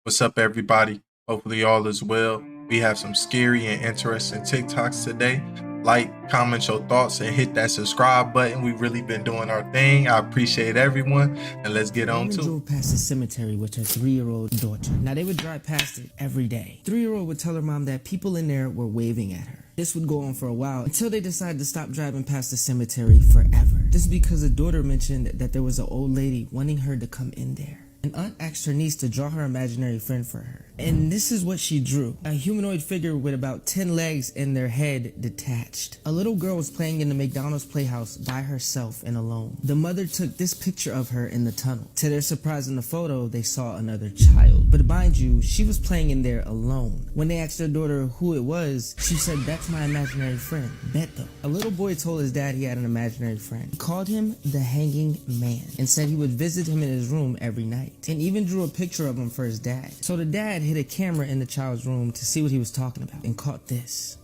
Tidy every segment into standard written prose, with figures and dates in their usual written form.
What's up, everybody? Hopefully, all is well. We have some scary and interesting TikToks today. Like, comment your thoughts, and hit that subscribe button. We've really been doing our thing. I appreciate everyone, and let's get on Karen to drove past the cemetery with her 3-year-old daughter. Now, they would drive past it every day. 3-year-old would tell her mom that people in there were waving at her. This would go on for a while until they decided to stop driving past the cemetery forever. This is because the daughter mentioned that there was an old lady wanting her to come in there. An aunt asked her niece to draw her imaginary friend for her. And this is what she drew. A humanoid figure with about 10 legs and their head detached. A little girl was playing in the McDonald's playhouse by herself and alone. The mother took this picture of her in the tunnel. To their surprise, in the photo, they saw another child. But mind you, she was playing in there alone. When they asked their daughter who it was, she said, "That's my imaginary friend, Beto." A little boy told his dad he had an imaginary friend. He called him the Hanging Man and said he would visit him in his room every night. And even drew a picture of him for his dad. So the dad hid a camera in the child's room to see what he was talking about and caught this.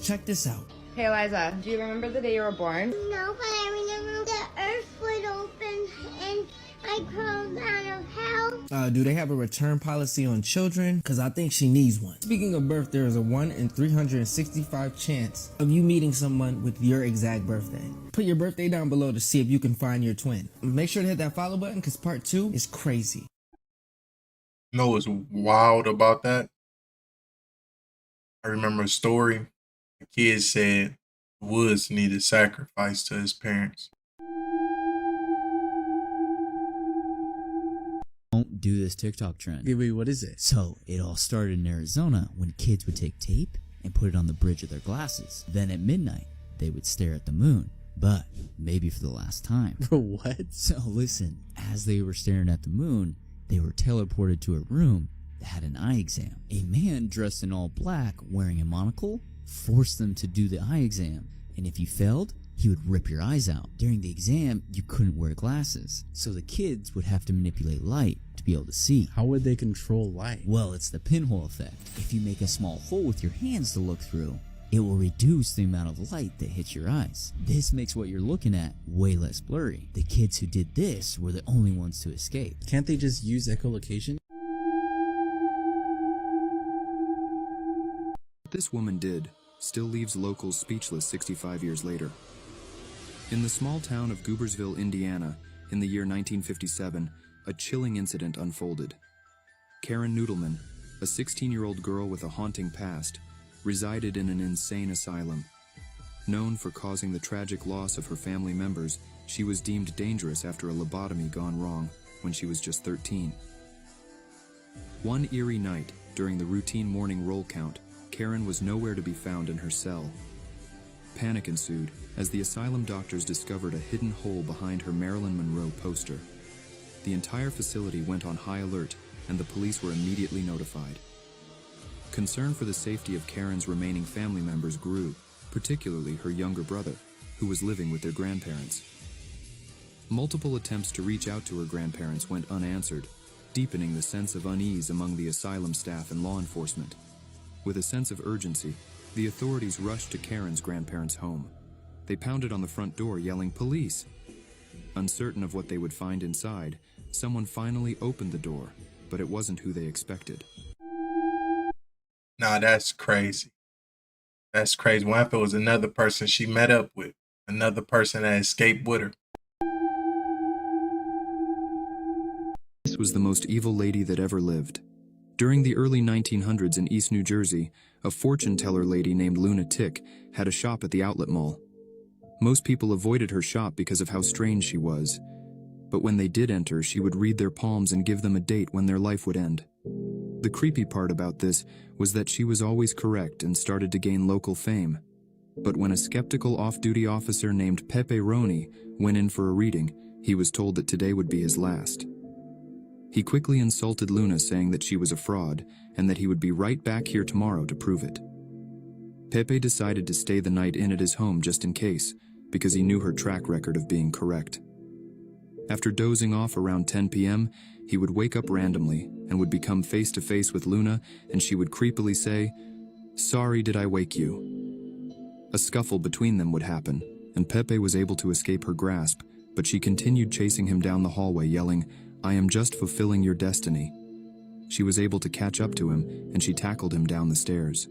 Check this out. Hey Eliza, do you remember the day you were born? No, but I remember the earth would open and I crawled out of hell. Do they have a return policy on children? Because I think she needs one. Speaking of birth, there is a 1 in 365 chance of you meeting someone with your exact birthday. Put your birthday down below to see if you can find your twin. Make sure to hit that follow button because part 2 is crazy. You know what's wild about that? I remember a story. A kid said Woods needed sacrifice to his parents. Don't do this TikTok trend. Wait, what is it? So it all started in Arizona when kids would take tape and put it on the bridge of their glasses. Then at midnight, they would stare at the moon, but maybe for the last time. Bro, what? So listen, as they were staring at the moon, they were teleported to a room that had an eye exam. A man dressed in all black wearing a monocle forced them to do the eye exam, and if you failed, he would rip your eyes out. During the exam, you couldn't wear glasses, so the kids would have to manipulate light to be able to see. How would they control light? Well, it's the pinhole effect. If you make a small hole with your hands to look through, it will reduce the amount of light that hits your eyes. This makes what you're looking at way less blurry. The kids who did this were the only ones to escape. Can't they just use echolocation? What this woman did still leaves locals speechless 65 years later. In the small town of Goobersville, Indiana, in the year 1957, a chilling incident unfolded. Karen Noodleman, a 16-year-old girl with a haunting past, resided in an insane asylum. Known for causing the tragic loss of her family members, she was deemed dangerous after a lobotomy gone wrong when she was just 13. One eerie night, during the routine morning roll count, Karen was nowhere to be found in her cell. Panic ensued as the asylum doctors discovered a hidden hole behind her Marilyn Monroe poster. The entire facility went on high alert, and the police were immediately notified. Concern for the safety of Karen's remaining family members grew, particularly her younger brother, who was living with their grandparents. Multiple attempts to reach out to her grandparents went unanswered, deepening the sense of unease among the asylum staff and law enforcement. With a sense of urgency, the authorities rushed to Karen's grandparents' home. They pounded on the front door, yelling, "Police!" Uncertain of what they would find inside, someone finally opened the door, but it wasn't who they expected. Nah, that's crazy. That's crazy. What if it was another person she met up with? Another person that escaped with her? This was the most evil lady that ever lived. During the early 1900s in East New Jersey, a fortune teller lady named Luna Tick had a shop at the outlet mall. Most people avoided her shop because of how strange she was. But when they did enter, she would read their palms and give them a date when their life would end. The creepy part about this was that she was always correct and started to gain local fame. But when a skeptical off-duty officer named Pepe Roney went in for a reading, he was told that today would be his last. He quickly insulted Luna, saying that she was a fraud and that he would be right back here tomorrow to prove it. Pepe decided to stay the night in at his home just in case, because he knew her track record of being correct. After dozing off around 10 p.m., he would wake up randomly and would become face to face with Luna, and she would creepily say, "Sorry, did I wake you?" A scuffle between them would happen, and Pepe was able to escape her grasp, but she continued chasing him down the hallway, yelling, "I am just fulfilling your destiny." She was able to catch up to him, and she tackled him down the stairs.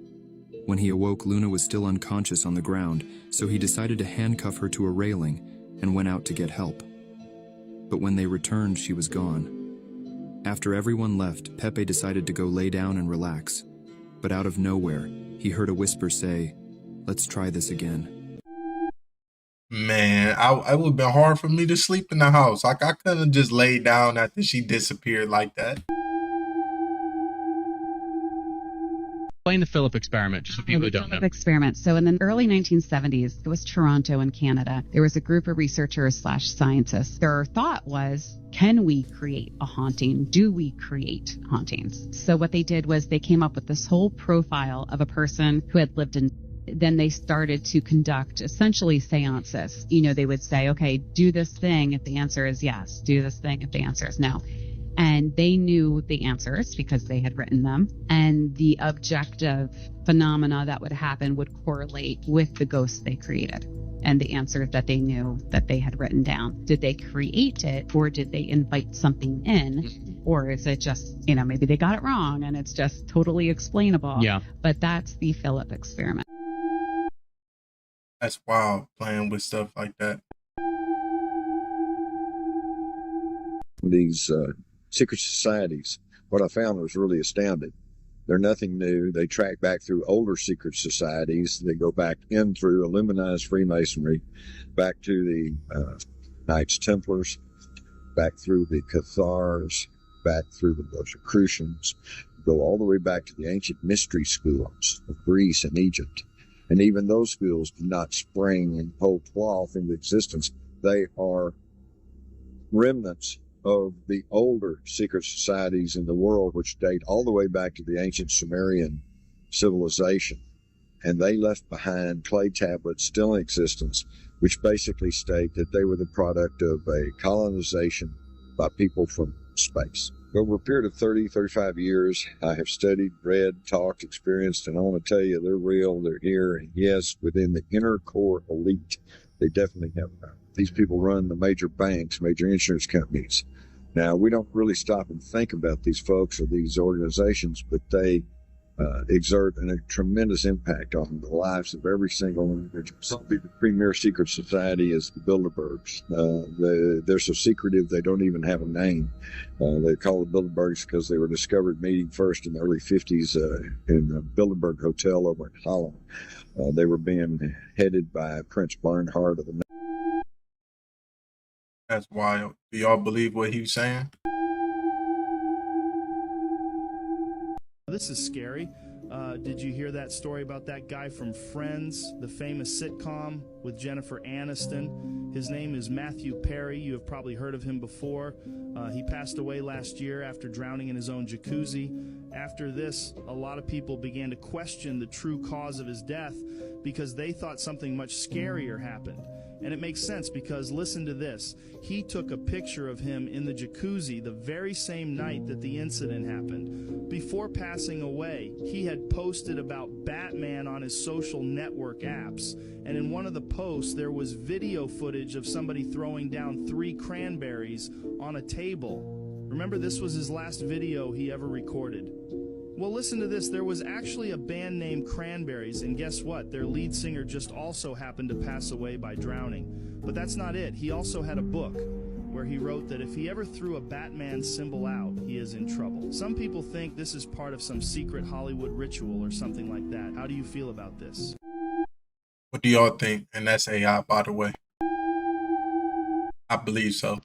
When he awoke, Luna was still unconscious on the ground, so he decided to handcuff her to a railing and went out to get help. But when they returned, she was gone. After everyone left, Pepe decided to go lay down and relax. But out of nowhere, he heard a whisper say, "Let's try this again." Man, it would have been hard for me to sleep in the house. Like, I couldn't just lay down after she disappeared like that. Explain the Philip experiment, just so people who don't know. Philip experiment. So in the early 1970s, it was Toronto in Canada. There was a group of researchers / scientists. Their thought was, can we create a haunting? Do we create hauntings? So what they did was they came up with this whole profile of a person who had lived in. Then they started to conduct essentially seances. You know, they would say, okay, do this thing if the answer is yes. Do this thing if the answer is no. And they knew the answers because they had written them. And the objective phenomena that would happen would correlate with the ghosts they created and the answers that they knew that they had written down. Did they create it, or did they invite something in? Or is it just, you know, maybe they got it wrong and it's just totally explainable. Yeah. But that's the Philip experiment. That's wild, playing with stuff like that. These secret societies, what I found was really astounding. They're nothing new. They track back through older secret societies. They go back in through Illuminized Freemasonry, back to the Knights Templars, back through the Cathars, back through the Rosicrucians, go all the way back to the ancient mystery schools of Greece and Egypt. And even those schools do not spring and whole cloth into existence. They are remnants of the older secret societies in the world, which date all the way back to the ancient Sumerian civilization. And they left behind clay tablets still in existence, which basically state that they were the product of a colonization by people from space. Over a period of 30, 35 years, I have studied, read, talked, experienced, and I want to tell you, they're real, they're here, and yes, within the inner core elite, they definitely have power. These people run the major banks, major insurance companies. Now, we don't really stop and think about these folks or these organizations, but they exert a tremendous impact on the lives of every single individual. The premier secret society is the Bilderbergs. They're so secretive they don't even have a name. They call the Bilderbergs because they were discovered meeting first in the early 50s in the Bilderberg Hotel over in Holland. They were being headed by Prince Bernhard of the. That's wild. Do y'all believe what he was saying? This is scary. Did you hear that story about that guy from Friends, the famous sitcom with Jennifer Aniston? His name is Matthew Perry. You have probably heard of him before. He passed away last year after drowning in his own jacuzzi. After this, a lot of people began to question the true cause of his death because they thought something much scarier happened. And it makes sense because, listen to this, he took a picture of him in the jacuzzi the very same night that the incident happened. Before passing away, he had posted about Batman on his social network apps, and in one of the posts there was video footage of somebody throwing down 3 cranberries on a table. Remember, this was his last video he ever recorded. Well, listen to this. There was actually a band named Cranberries, and guess what? Their lead singer just also happened to pass away by drowning. But that's not it. He also had a book where he wrote that if he ever threw a Batman symbol out, he is in trouble. Some people think this is part of some secret Hollywood ritual or something like that. How do you feel about this? What do y'all think? And that's AI, by the way. I believe so.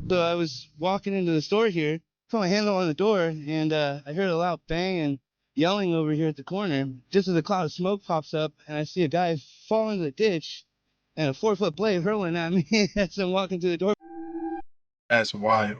So I was walking into the store here, put my hand on the door, and I heard a loud bang and yelling over here at the corner. Just as a cloud of smoke pops up, and I see a guy fall into the ditch, and a 4-foot blade hurling at me as I'm walking to the door. That's wild.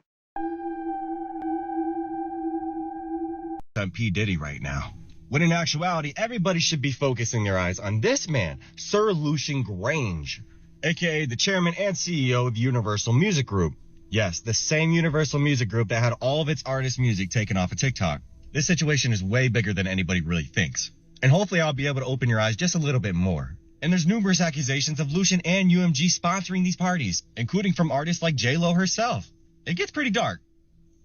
I'm P. Diddy right now. when in actuality, everybody should be focusing their eyes on this man, Sir Lucian Grange, aka the chairman and CEO of Universal Music Group. Yes, the same Universal Music Group that had all of its artists' music taken off of TikTok. This situation is way bigger than anybody really thinks. And hopefully I'll be able to open your eyes just a little bit more. And there's numerous accusations of Lucian and UMG sponsoring these parties, including from artists like J-Lo herself. It gets pretty dark.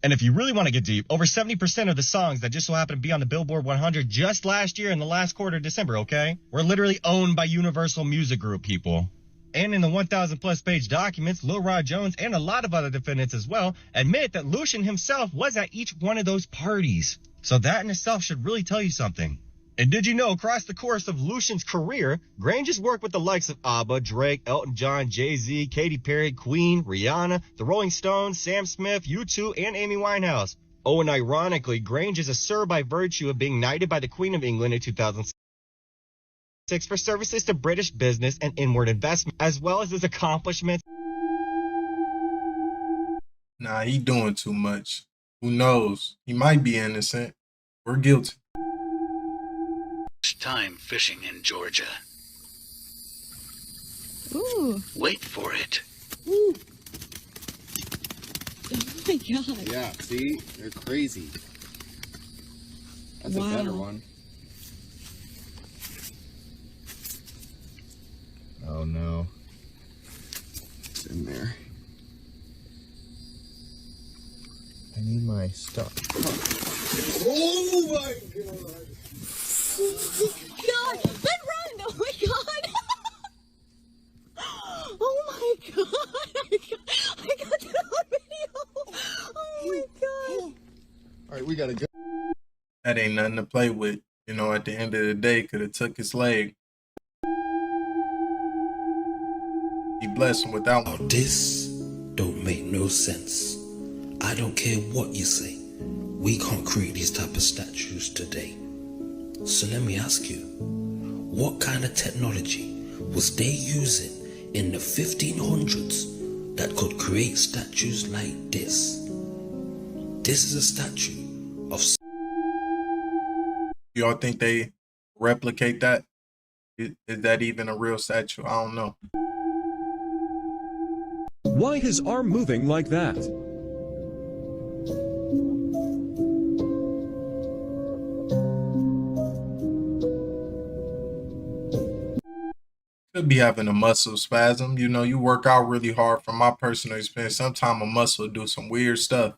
And if you really want to get deep, over 70% of the songs that just so happen to be on the Billboard 100 just last year in the last quarter of December, okay, were literally owned by Universal Music Group, people. And in the 1,000 plus page documents, Lil Rod Jones and a lot of other defendants as well admit that Lucian himself was at each one of those parties. So that in itself should really tell you something. And did you know, across the course of Lucian's career, Grange's worked with the likes of ABBA, Drake, Elton John, Jay-Z, Katy Perry, Queen, Rihanna, the Rolling Stones, Sam Smith, U2, and Amy Winehouse. Oh, and ironically, Grange is a Sir by virtue of being knighted by the Queen of England in 2006 for services to British business and inward investment, as well as his accomplishments. Nah, he doing too much. Who knows? He might be innocent or guilty. Time fishing in Georgia. Ooh. Wait for it. Ooh. Oh my god. Yeah, see? They're crazy. That's a better one. Oh no. It's in there. I need my stuff. Oh my god! God! Then run! Oh my god! Oh my god! I got that on video! Oh my god! Alright, we gotta go. That ain't nothing to play with. You know, at the end of the day, could have took his leg. He blessed him with that one. This don't make no sense. I don't care what you say. We can't create these type of statues today. So let me ask you, what kind of technology was they using in the 1500s that could create statues like this? This is a statue of... Y'all think they replicate that? Is that even a real statue? I don't know. Why his arm moving like that? Could be having a muscle spasm. You know, you work out really hard. From my personal experience, sometimes a muscle do some weird stuff.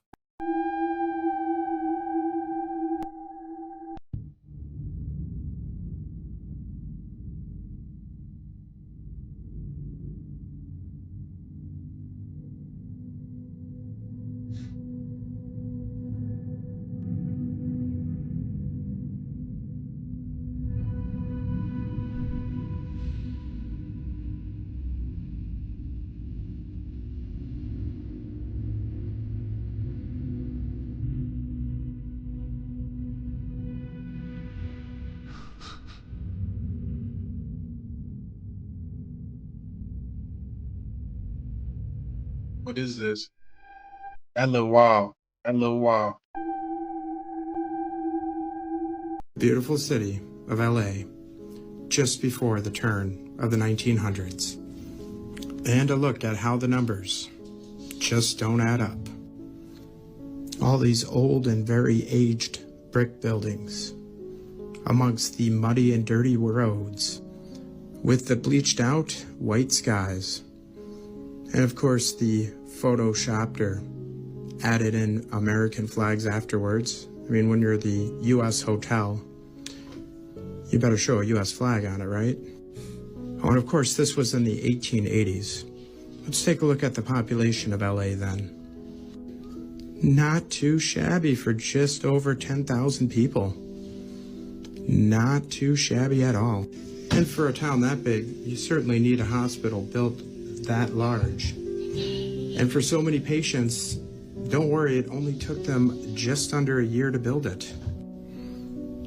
What is this? That little wild. That little wild. Beautiful city of LA, just before the turn of the 1900s. And a look at how the numbers just don't add up. All these old and very aged brick buildings amongst the muddy and dirty roads with the bleached out white skies. And of course the photoshopped or added in American flags afterwards. I mean, when you're the U.S. hotel, you better show a U.S. flag on it, right? Oh, and of course this was in the 1880s. Let's take a look at the population of LA then. Not too shabby for just over 10,000 people. Not too shabby at all. And for a town that big, you certainly need a hospital built that large. And for so many patients, don't worry, it only took them just under a year to build it.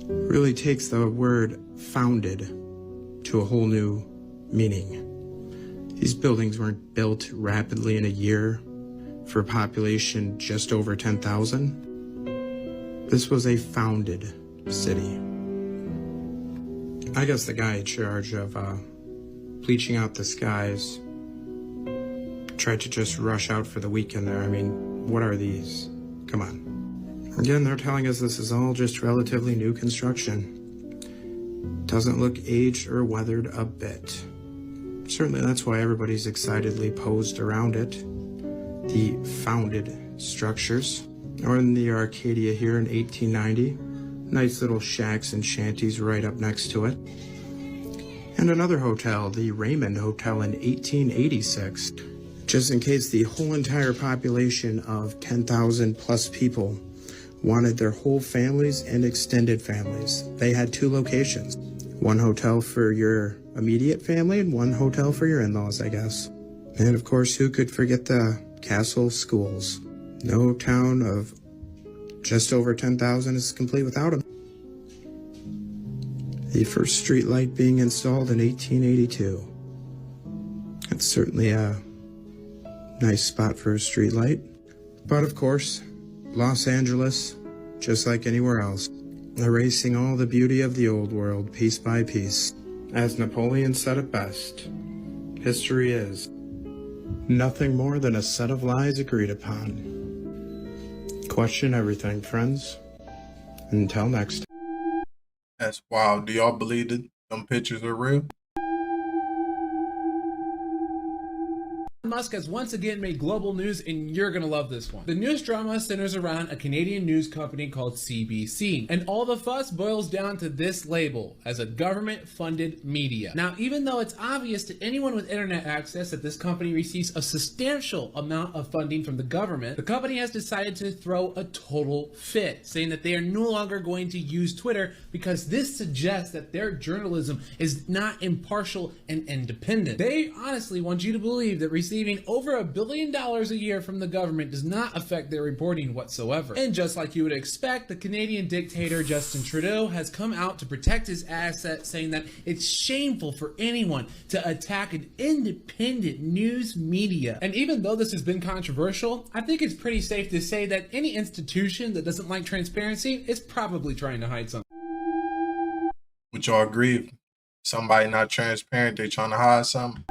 Really takes the word founded to a whole new meaning. These buildings weren't built rapidly in a year for a population just over 10,000. This was a founded city, I guess the guy in charge of bleaching out the skies tried to just rush out for the weekend there. I mean, what are these? Come on. Again, they're telling us this is all just relatively new construction. Doesn't look aged or weathered a bit. Certainly that's why everybody's excitedly posed around it. The founded structures. Or in the Arcadia here in 1890. Nice little shacks and shanties right up next to it. And another hotel, the Raymond Hotel in 1886. Just in case the whole entire population of 10,000 plus people wanted their whole families and extended families. They had 2 locations. One hotel for your immediate family and one hotel for your in-laws, I guess. And of course, who could forget the Castle Schools? No town of just over 10,000 is complete without them. The first street light being installed in 1882. That's certainly a nice spot for a street light. But of course, Los Angeles, just like anywhere else, erasing all the beauty of the old world piece by piece. As Napoleon said it best, history is nothing more than a set of lies agreed upon. Question everything, friends. Until next. That's wild. Do y'all believe that them pictures are real? Musk has once again made global news, and you're gonna love this one. The news drama centers around a Canadian news company called CBC, and all the fuss boils down to this label as a government-funded media. Now, even though it's obvious to anyone with internet access that this company receives a substantial amount of funding from the government, the company has decided to throw a total fit, saying that they are no longer going to use Twitter because this suggests that their journalism is not impartial and independent. They honestly want you to believe that receiving over $1 billion a year from the government does not affect their reporting whatsoever. And just like you would expect, the Canadian dictator Justin Trudeau has come out to protect his assets, saying that it's shameful for anyone to attack an independent news media. And even though this has been controversial, I think it's pretty safe to say that any institution that doesn't like transparency is probably trying to hide something. Would y'all agree? If somebody not transparent, they trying to hide something?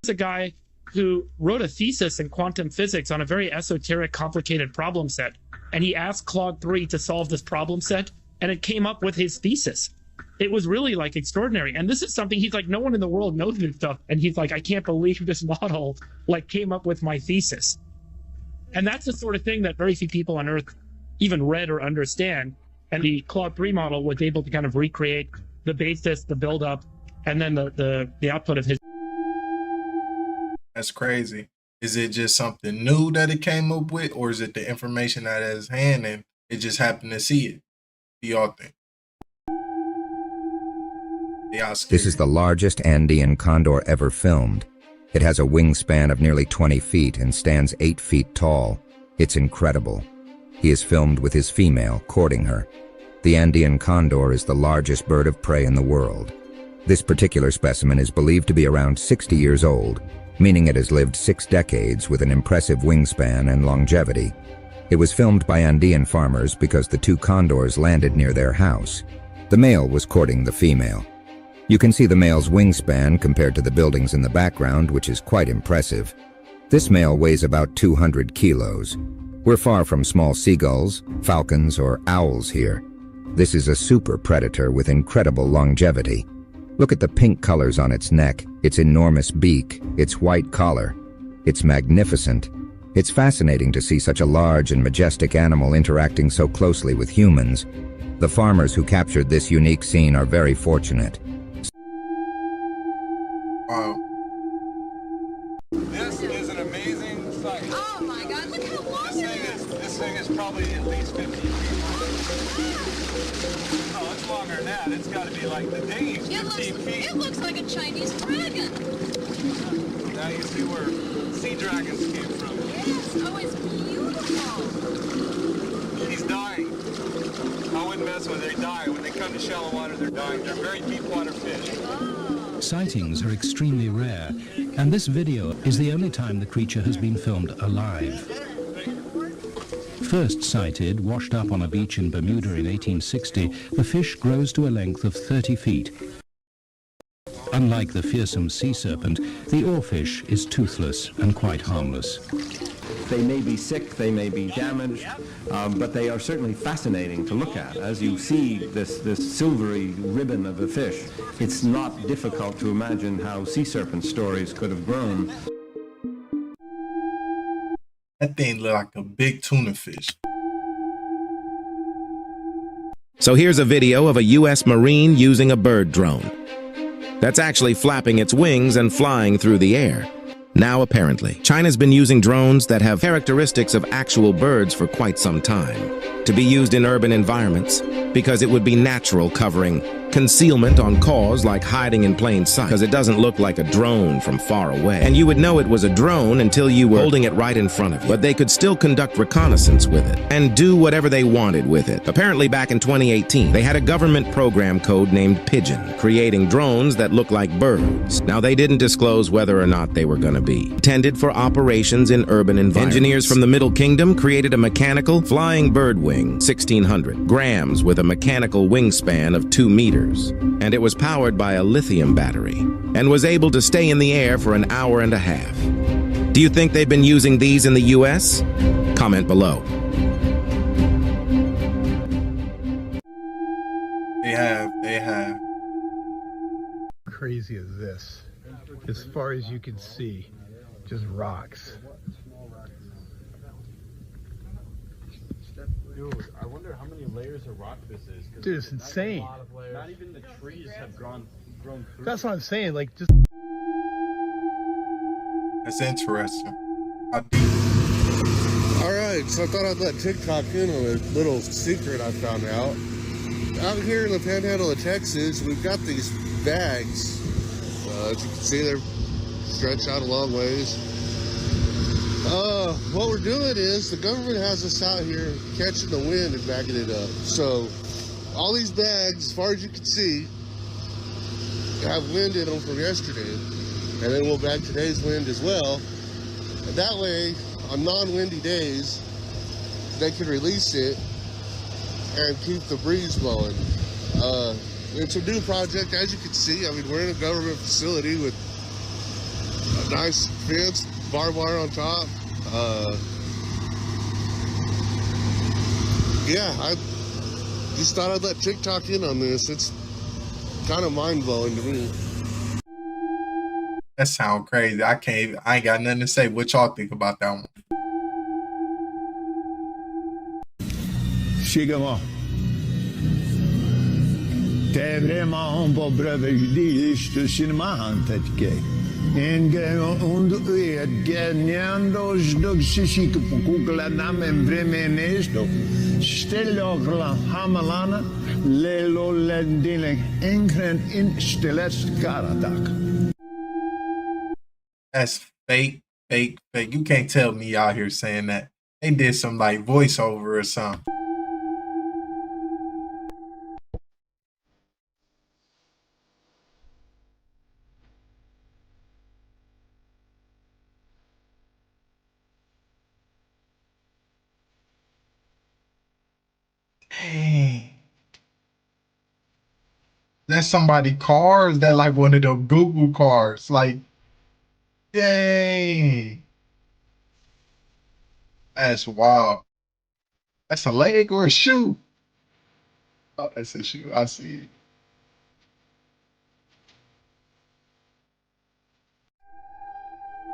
A guy who wrote a thesis in quantum physics on a very esoteric, complicated problem set, and he asked Claude 3 to solve this problem set, and it came up with his thesis. It was really like extraordinary, and this is something he's like, no one in the world knows this stuff, and he's like, I can't believe this model like came up with my thesis. And that's the sort of thing that very few people on Earth even read or understand, and the Claude 3 model was able to kind of recreate the basis, the build-up, and then the output of his. That's crazy. Is it just something new that it came up with, or is it the information at his hand and it just happened to see it? What do y'all think? This is the largest Andean condor ever filmed. It has a wingspan of nearly 20 feet and stands 8 feet tall. It's incredible. He is filmed with his female, courting her. The Andean condor is the largest bird of prey in the world. This particular specimen is believed to be around 60 years old, meaning it has lived 6 decades with an impressive wingspan and longevity. It was filmed by Andean farmers because the 2 condors landed near their house. The male was courting the female. You can see the male's wingspan compared to the buildings in the background, which is quite impressive. This male weighs about 200 kilos. We're far from small seagulls, falcons, or owls here. This is a super predator with incredible longevity. Look at the pink colors on its neck, its enormous beak, its white collar. It's magnificent. It's fascinating to see such a large and majestic animal interacting so closely with humans. The farmers who captured this unique scene are very fortunate. Wow. This is an amazing sight. Oh my God, look how long This thing is probably at least 50 feet long. No, it's longer than that. It's got to be like the dinghy's 15 feet. It looks like a Chinese dragon. Now you see where sea dragons came from. Yes, oh, it's beautiful. She's dying. I wouldn't mess with her. They die. When they come to shallow water, they're dying. They're very deep water fish. Sightings are extremely rare, and this video is the only time the creature has been filmed alive. First sighted, washed up on a beach in Bermuda in 1860, the fish grows to a length of 30 feet. Unlike the fearsome sea serpent, the oarfish is toothless and quite harmless. They may be sick, they may be damaged, but they are certainly fascinating to look at. As you see this silvery ribbon of a fish, it's not difficult to imagine how sea serpent stories could have grown. That thing looked like a big tuna fish. So here's a video of a U.S. Marine using a bird drone that's actually flapping its wings and flying through the air. Now, apparently, China's been using drones that have characteristics of actual birds for quite some time to be used in urban environments because it would be natural, covering concealment on cause like hiding in plain sight, because it doesn't look like a drone from far away. And you would know it was a drone until you were holding it right in front of you. But they could still conduct reconnaissance with it and do whatever they wanted with it. Apparently back in 2018, they had a government program code named Pigeon, creating drones that look like birds. Now, they didn't disclose whether or not they were going to be intended for operations in urban environments. Engineers from the Middle Kingdom created a mechanical flying bird wing, 1,600 grams, with a mechanical wingspan of 2 meters. And it was powered by a lithium battery and was able to stay in the air for an hour and a half. Do you think they've been using these in the U.S.? Comment below. They have. Crazy as this. As far as you can see, just rocks. Dude, I wonder how many layers of rock this is. Dude, it's insane. Not even the trees have grown through. That's what I'm saying. Like, just. That's interesting. Alright, so I thought I'd let TikTok in on a little secret I found out. Out here in the panhandle of Texas, we've got these bags. As you can see, they're stretched out a long ways. What we're doing is the government has us out here catching the wind and backing it up. So all these bags, as far as you can see, have wind in them from yesterday. And then we'll bag today's wind as well. And that way, on non-windy days, they can release it and keep the breeze blowing. It's a new project, as you can see. I mean, we're in a government facility with a nice fence, barbed wire on top. Yeah, I just thought I'd let TikTok in on this. It's kind of mind-blowing to me. That sounds crazy. I ain't got nothing to say. What y'all think about that one? Sigama. Tevrema po brăveșdiș tu sinman tetke. Enge und geniandos dog sisi kukula namen vremenesto. Stelogla hamalana lelo lendile enkren in stelets karatak. That's fake. You can't tell me out here saying that. They did some like voiceover or something. Dang. That's somebody's car? Is that like one of those Google cars? Like, dang. That's wild. That's a leg or a shoe? Oh, that's a shoe. I see it.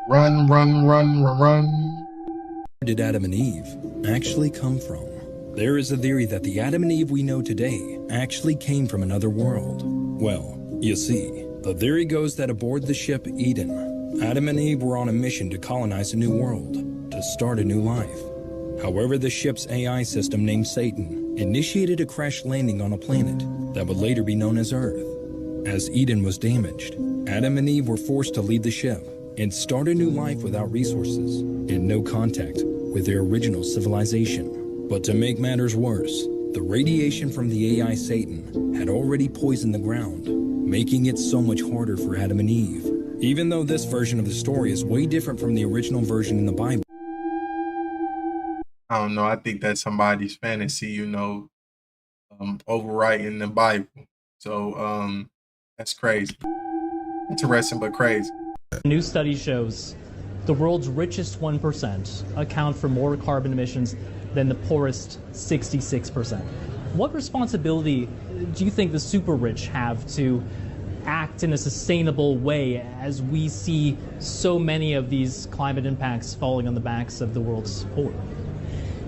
Run. Where did Adam and Eve actually come from? There is a theory that the Adam and Eve we know today actually came from another world. Well, you see, the theory goes that aboard the ship Eden, Adam and Eve were on a mission to colonize a new world, to start a new life. However, the ship's AI system named Satan initiated a crash landing on a planet that would later be known as Earth. As Eden was damaged, Adam and Eve were forced to leave the ship and start a new life without resources and no contact with their original civilization. But to make matters worse, the radiation from the AI Satan had already poisoned the ground, making it so much harder for Adam and Eve. Even though this version of the story is way different from the original version in the Bible. I don't know. I think that's somebody's fantasy, overwriting the Bible. So that's crazy. Interesting, but crazy. A new study shows the world's richest 1% account for more carbon emissions than the poorest 66%. What responsibility do you think the super rich have to act in a sustainable way as we see so many of these climate impacts falling on the backs of the world's poor?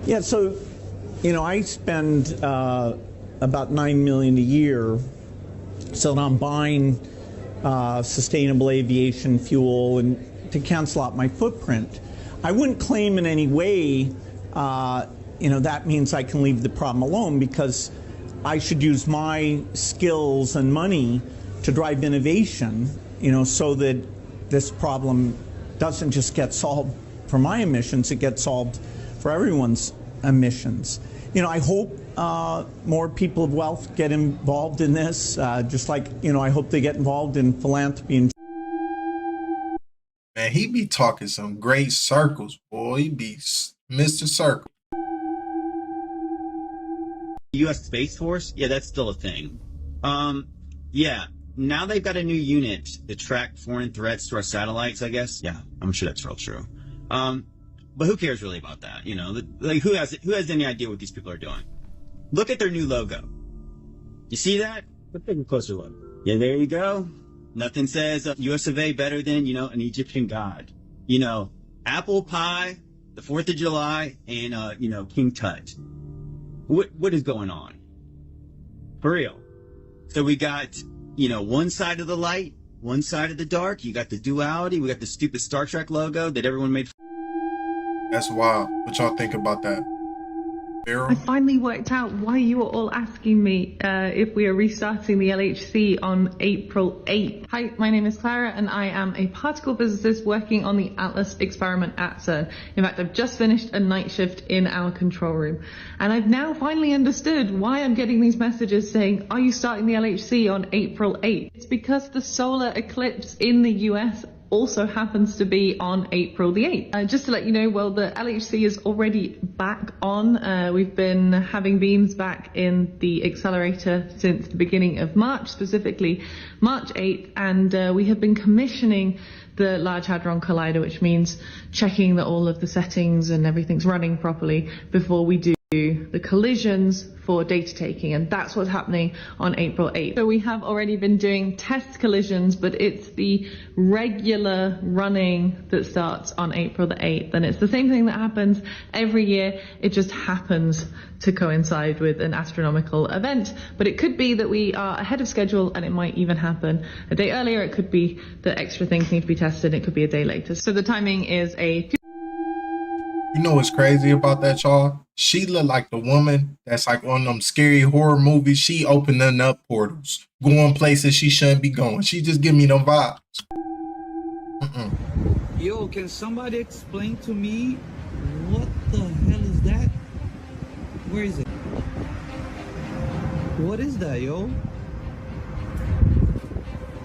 Yeah, so, I spend about $9 million a year, so I'm buying sustainable aviation fuel and to cancel out my footprint. I wouldn't claim in any way, that means I can leave the problem alone, because I should use my skills and money to drive innovation, so that this problem doesn't just get solved for my emissions, it gets solved for everyone's emissions. I hope more people of wealth get involved in this, just like, I hope they get involved in philanthropy. And man, he be talking some great circles, boy. He be Mr. Circle. U.S. Space Force, yeah, that's still a thing. Yeah, now they've got a new unit to track foreign threats to our satellites, I guess. Yeah, I'm sure that's real true. But who cares really about that? Like who has any idea what these people are doing? Look at their new logo. You see that? Let's take a closer look. Yeah, there you go. Nothing says US of A better than, an Egyptian god. Apple pie, the 4th of July, and, King Tut. What is going on? For real. So we got, one side of the light, one side of the dark. You got the duality. We got the stupid Star Trek logo that everyone made. That's wild. What y'all think about that? I finally worked out why you were all asking me if we are restarting the LHC on April 8th. Hi, my name is Clara and I am a particle physicist working on the Atlas experiment at CERN. In fact, I've just finished a night shift in our control room. And I've now finally understood why I'm getting these messages saying, are you starting the LHC on April 8th? It's because the solar eclipse in the US also happens to be on April the 8th. Just to let you know, well, the LHC is already back on. We've been having beams back in the accelerator since the beginning of March, specifically March 8th, and we have been commissioning the Large Hadron Collider, which means checking that all of the settings and everything's running properly before we do the collisions for data taking, and that's what's happening on April 8th. So we have already been doing test collisions, but it's the regular running that starts on April the 8th, and it's the same thing that happens every year. It just happens to coincide with an astronomical event, but it could be that we are ahead of schedule and it might even happen a day earlier. It could be that extra things need to be tested. It could be a day later. So the timing is a... You know what's crazy about that, y'all? She look like the woman that's like on them scary horror movies. She opening up portals, going places she shouldn't be going. She just give me them vibes. Yo, can somebody explain to me what the hell is that? Where is it? What is that, yo?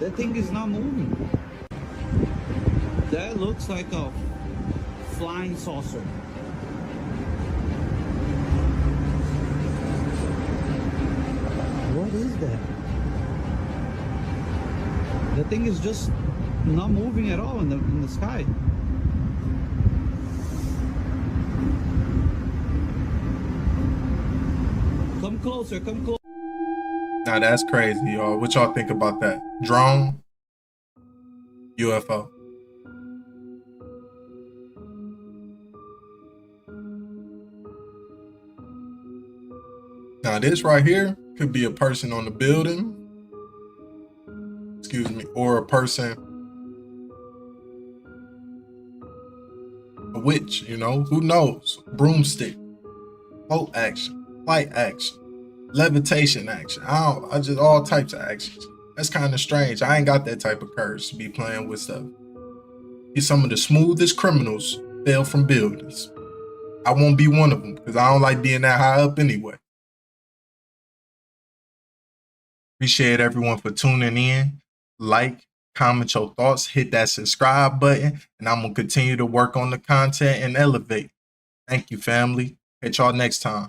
That thing is not moving. That looks like a flying saucer. What is that? The thing is just not moving at all in the sky. Come closer, come closer. Now that's crazy, y'all. What y'all think about that? Drone? UFO? Now this right here could be a person on the building, excuse me, or a person, a witch, who knows? Broomstick, boat action, flight action, levitation action. I just all types of actions. That's kind of strange. I ain't got that type of curse to be playing with stuff. Some of the smoothest criminals fell from buildings. I won't be one of them because I don't like being that high up anyway. Appreciate everyone for tuning in. Like, comment your thoughts, hit that subscribe button, and I'm going to continue to work on the content and elevate. Thank you, family. Catch y'all next time.